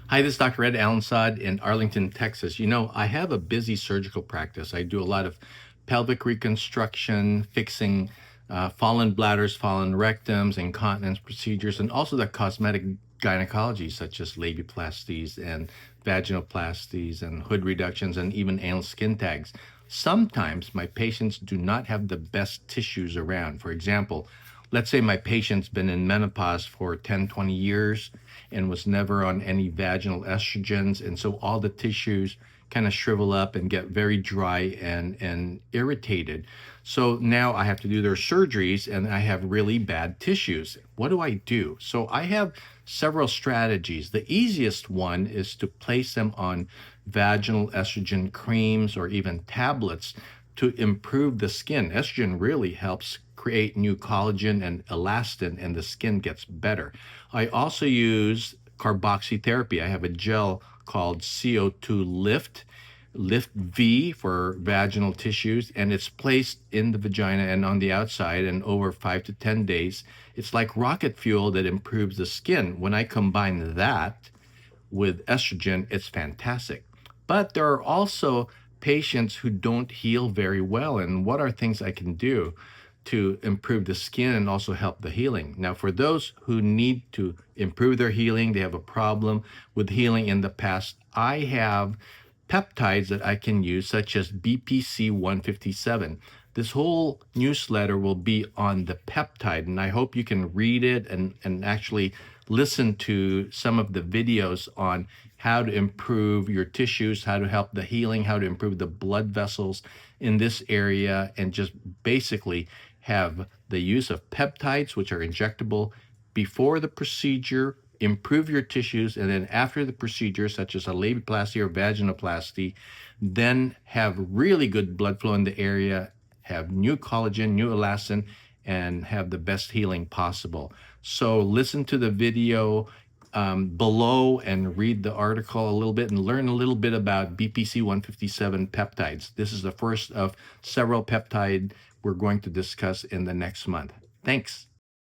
Hi, this is Dr. Ed Allensod in Arlington, Texas. I have a busy surgical practice. I do a lot of pelvic reconstruction, fixing fallen bladders, fallen rectums, incontinence procedures, and also the cosmetic gynecology, such as labiaplasties and vaginoplasties and hood reductions and even anal skin tags. Sometimes my patients do not have the best tissues around. For example, let's say my patient's been in menopause for 10, 20 years and was never on any vaginal estrogens. And so all the tissues kind of shrivel up and get very dry and irritated. So now I have to do their surgeries and I have really bad tissues. What do I do? So I have several strategies. The easiest one is to place them on vaginal estrogen creams or even tablets to improve the skin. Estrogen really helps create new collagen and elastin, and the skin gets better. I also use carboxytherapy. I have a gel called CO2 Lift V for vaginal tissues, and it's placed in the vagina and on the outside, and over 5 to 10 days, it's like rocket fuel that improves the skin. When I combine that with estrogen, it's fantastic. But there are also patients who don't heal very well. And what are things I can do to improve the skin and also help the healing? Now, for those who need to improve their healing, they have a problem with healing in the past, I have peptides that I can use, such as BPC-157. This whole newsletter will be on the peptide, and I hope you can read it and actually listen to some of the videos on how to improve your tissues, how to help the healing, how to improve the blood vessels in this area, and just basically have the use of peptides, which are injectable before the procedure, improve your tissues, and then after the procedure, such as a labiaplasty or vaginoplasty, then have really good blood flow in the area, have new collagen, new elastin, and have the best healing possible. So listen to the video below and read the article a little bit and learn a little bit about BPC-157 peptides. This is the first of several peptide we're going to discuss in the next month. Thanks.